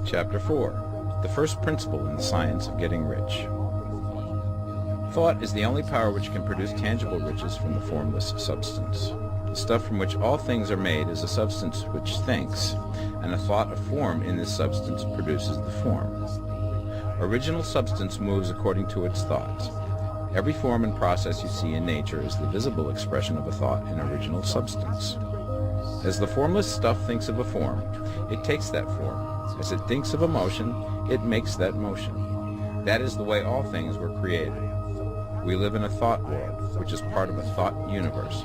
Chapter 4. The first principle in the science of getting rich. Thought is the only power which can produce tangible riches from the formless substance. The stuff from which all things are made is a substance which thinks, and a thought of form in this substance produces the form. Original substance moves according to its thoughts. Every form and process you see in nature is the visible expression of a thought in original substance. As the formless stuff thinks of a form, it takes that form. As it thinks of a motion, it makes that motion. That is the way all things were created. We live in a thought world, which is part of a thought universe.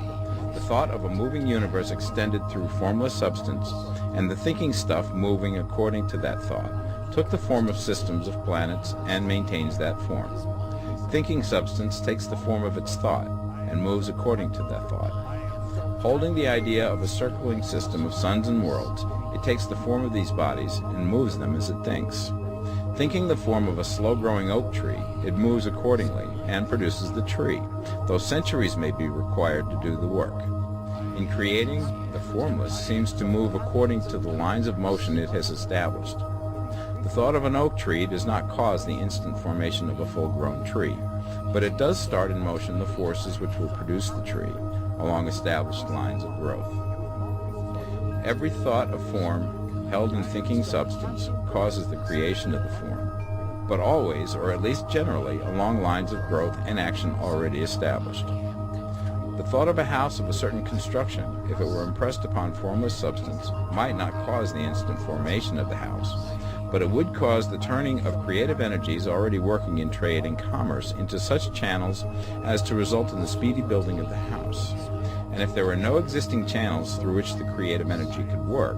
The thought of a moving universe extended through formless substance, and the thinking stuff moving according to that thought, took the form of systems of planets and maintains that form. Thinking substance takes the form of its thought and moves according to that thought. Holding the idea of a circling system of suns and worlds, it takes the form of these bodies and moves them as it thinks. Thinking the form of a slow-growing oak tree, it moves accordingly and produces the tree, though centuries may be required to do the work. In creating, the formless seems to move according to the lines of motion it has established. The thought of an oak tree does not cause the instant formation of a full-grown tree, but it does start in motion the forces which will produce the tree along established lines of growth. Every thought of form held in thinking substance causes the creation of the form, but always, or at least generally, along lines of growth and action already established. The thought of a house of a certain construction, if it were impressed upon formless substance, might not cause the instant formation of the house, but it would cause the turning of creative energies already working in trade and commerce into such channels as to result in the speedy building of the house. And if there were no existing channels through which the creative energy could work,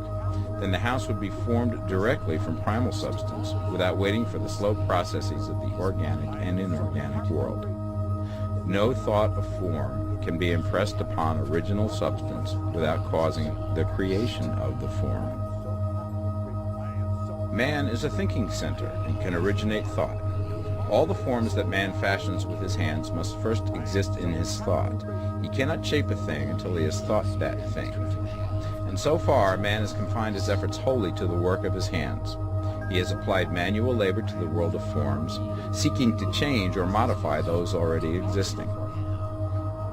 then the house would be formed directly from primal substance without waiting for the slow processes of the organic and inorganic world. No thought of form can be impressed upon original substance without causing the creation of the form. Man is a thinking center and can originate thought. All the forms that man fashions with his hands must first exist in his thought. He cannot shape a thing until he has thought that thing. And so far, man has confined his efforts wholly to the work of his hands. He has applied manual labor to the world of forms, seeking to change or modify those already existing.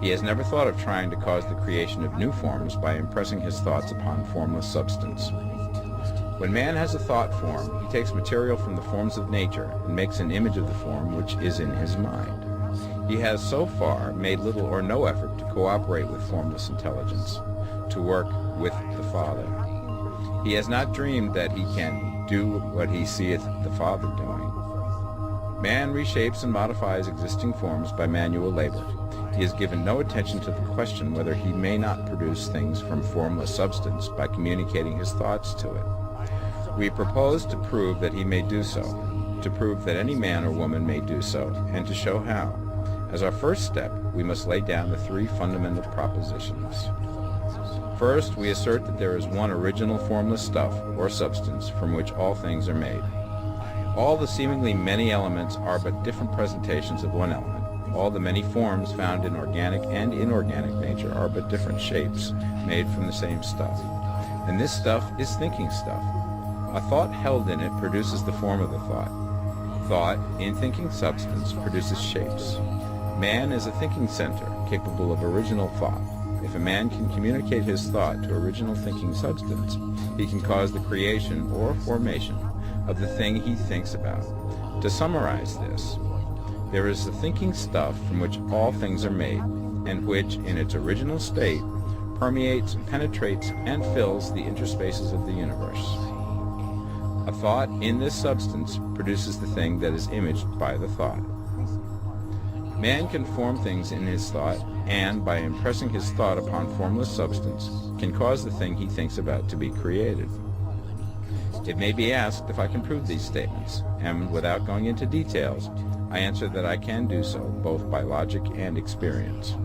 He has never thought of trying to cause the creation of new forms by impressing his thoughts upon formless substance. When man has a thought form, he takes material from the forms of nature and makes an image of the form which is in his mind. He has so far made little or no effort to cooperate with formless intelligence, to work with the Father. He has not dreamed that he can do what he seeth the Father doing. Man reshapes and modifies existing forms by manual labor. He has given no attention to the question whether he may not produce things from formless substance by communicating his thoughts to it. We propose to prove that he may do so, to prove that any man or woman may do so, and to show how. As our first step, we must lay down the three fundamental propositions. First, we assert that there is one original formless stuff, or substance, from which all things are made. All the seemingly many elements are but different presentations of one element. All the many forms found in organic and inorganic nature are but different shapes, made from the same stuff. And this stuff is thinking stuff. A thought held in it produces the form of the thought. Thought, in thinking substance, produces shapes. Man is a thinking center, capable of original thought. If a man can communicate his thought to original thinking substance, he can cause the creation or formation of the thing he thinks about. To summarize this, there is the thinking stuff from which all things are made, and which, in its original state, permeates, penetrates, and fills the interspaces of the universe. A thought in this substance produces the thing that is imaged by the thought. Man can form things in his thought, and, by impressing his thought upon formless substance, can cause the thing he thinks about to be created. It may be asked if I can prove these statements, and without going into details, I answer that I can do so, both by logic and experience.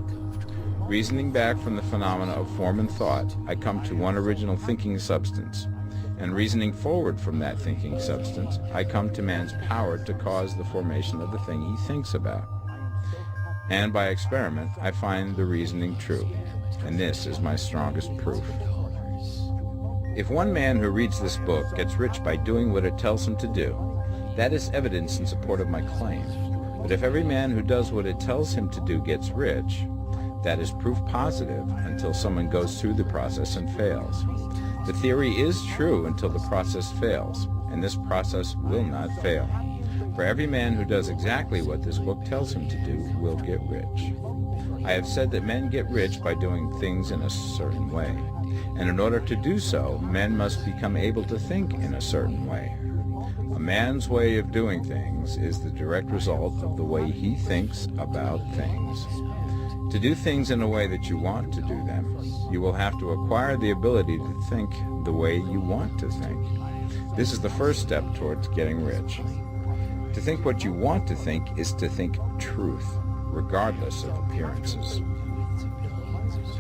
Reasoning back from the phenomena of form and thought, I come to one original thinking substance, and reasoning forward from that thinking substance, I come to man's power to cause the formation of the thing he thinks about. And by experiment, I find the reasoning true, and this is my strongest proof. If one man who reads this book gets rich by doing what it tells him to do, that is evidence in support of my claim. But if every man who does what it tells him to do gets rich, that is proof positive until someone goes through the process and fails. The theory is true until the process fails, and this process will not fail. For every man who does exactly what this book tells him to do will get rich. I have said that men get rich by doing things in a certain way, and in order to do so, men must become able to think in a certain way. A man's way of doing things is the direct result of the way he thinks about things. To do things in a way that you want to do them, you will have to acquire the ability to think the way you want to think. This is the first step towards getting rich. To think what you want to think is to think truth, regardless of appearances.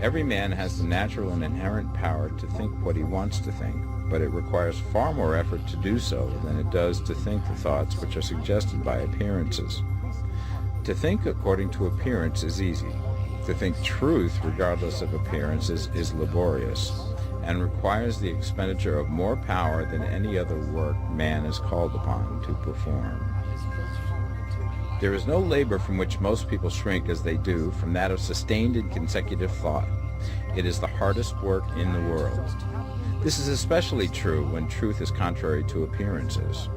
Every man has the natural and inherent power to think what he wants to think, but it requires far more effort to do so than it does to think the thoughts which are suggested by appearances. To think according to appearance is easy. To think truth regardless of appearances is laborious and requires the expenditure of more power than any other work man is called upon to perform. There is no labor from which most people shrink as they do from that of sustained and consecutive thought. It is the hardest work in the world. This is especially true when truth is contrary to appearances.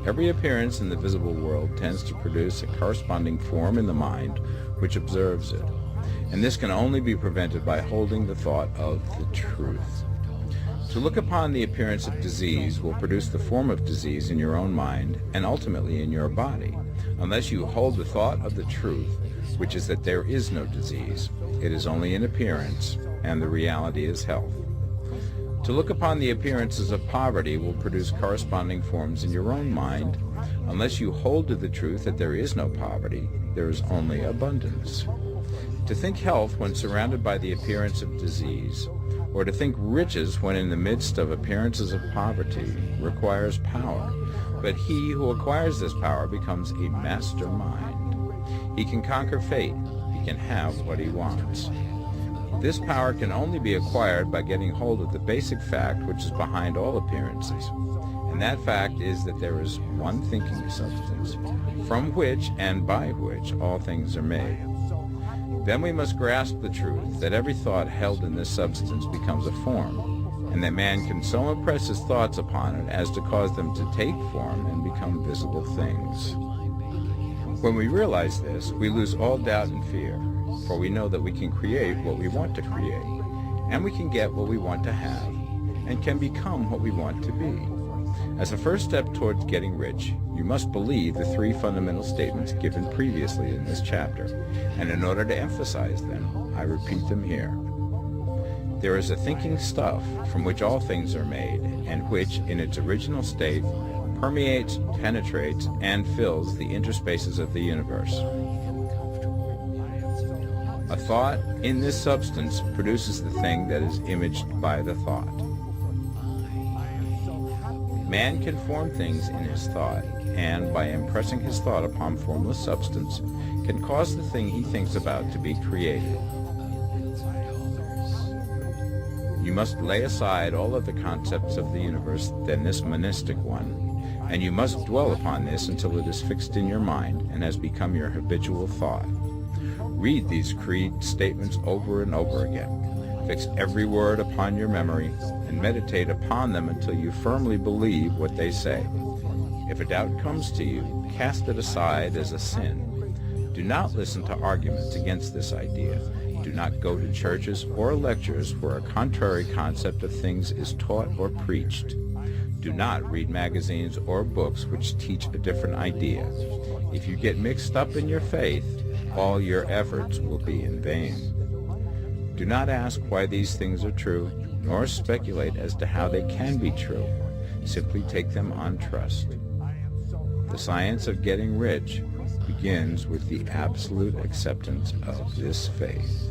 Every appearance in the visible world tends to produce a corresponding form in the mind which observes it, and this can only be prevented by holding the thought of the truth. To look upon the appearance of disease will produce the form of disease in your own mind and ultimately in your body, unless you hold the thought of the truth, which is that there is no disease. It is only an appearance, and the reality is health. To look upon the appearances of poverty will produce corresponding forms in your own mind, unless you hold to the truth that there is no poverty, there is only abundance. To think health when surrounded by the appearance of disease, or to think riches when in the midst of appearances of poverty, requires power, but he who acquires this power becomes a mastermind. He can conquer fate. He can have what he wants. This power can only be acquired by getting hold of the basic fact which is behind all appearances, and that fact is that there is one thinking substance, from which and by which all things are made. Then we must grasp the truth that every thought held in this substance becomes a form, and that man can so impress his thoughts upon it as to cause them to take form and become visible things. When we realize this, we lose all doubt and fear, for we know that we can create what we want to create, and we can get what we want to have, and can become what we want to be. As a first step towards getting rich, you must believe the three fundamental statements given previously in this chapter, and in order to emphasize them, I repeat them here. There is a thinking stuff from which all things are made, and which, in its original state, permeates, penetrates, and fills the interspaces of the universe. A thought in this substance produces the thing that is imaged by the thought. Man can form things in his thought, and by impressing his thought upon formless substance, can cause the thing he thinks about to be created. You must lay aside all other concepts of the universe than this monistic one, and you must dwell upon this until it is fixed in your mind and has become your habitual thought. Read these creed statements over and over again. Fix every word upon your memory and meditate upon them until you firmly believe what they say. If a doubt comes to you, cast it aside as a sin. Do not listen to arguments against this idea. Do not go to churches or lectures where a contrary concept of things is taught or preached. Do not read magazines or books which teach a different idea. If you get mixed up in your faith, all your efforts will be in vain. Do not ask why these things are true, nor speculate as to how they can be true. Simply take them on trust. The science of getting rich begins with the absolute acceptance of this faith.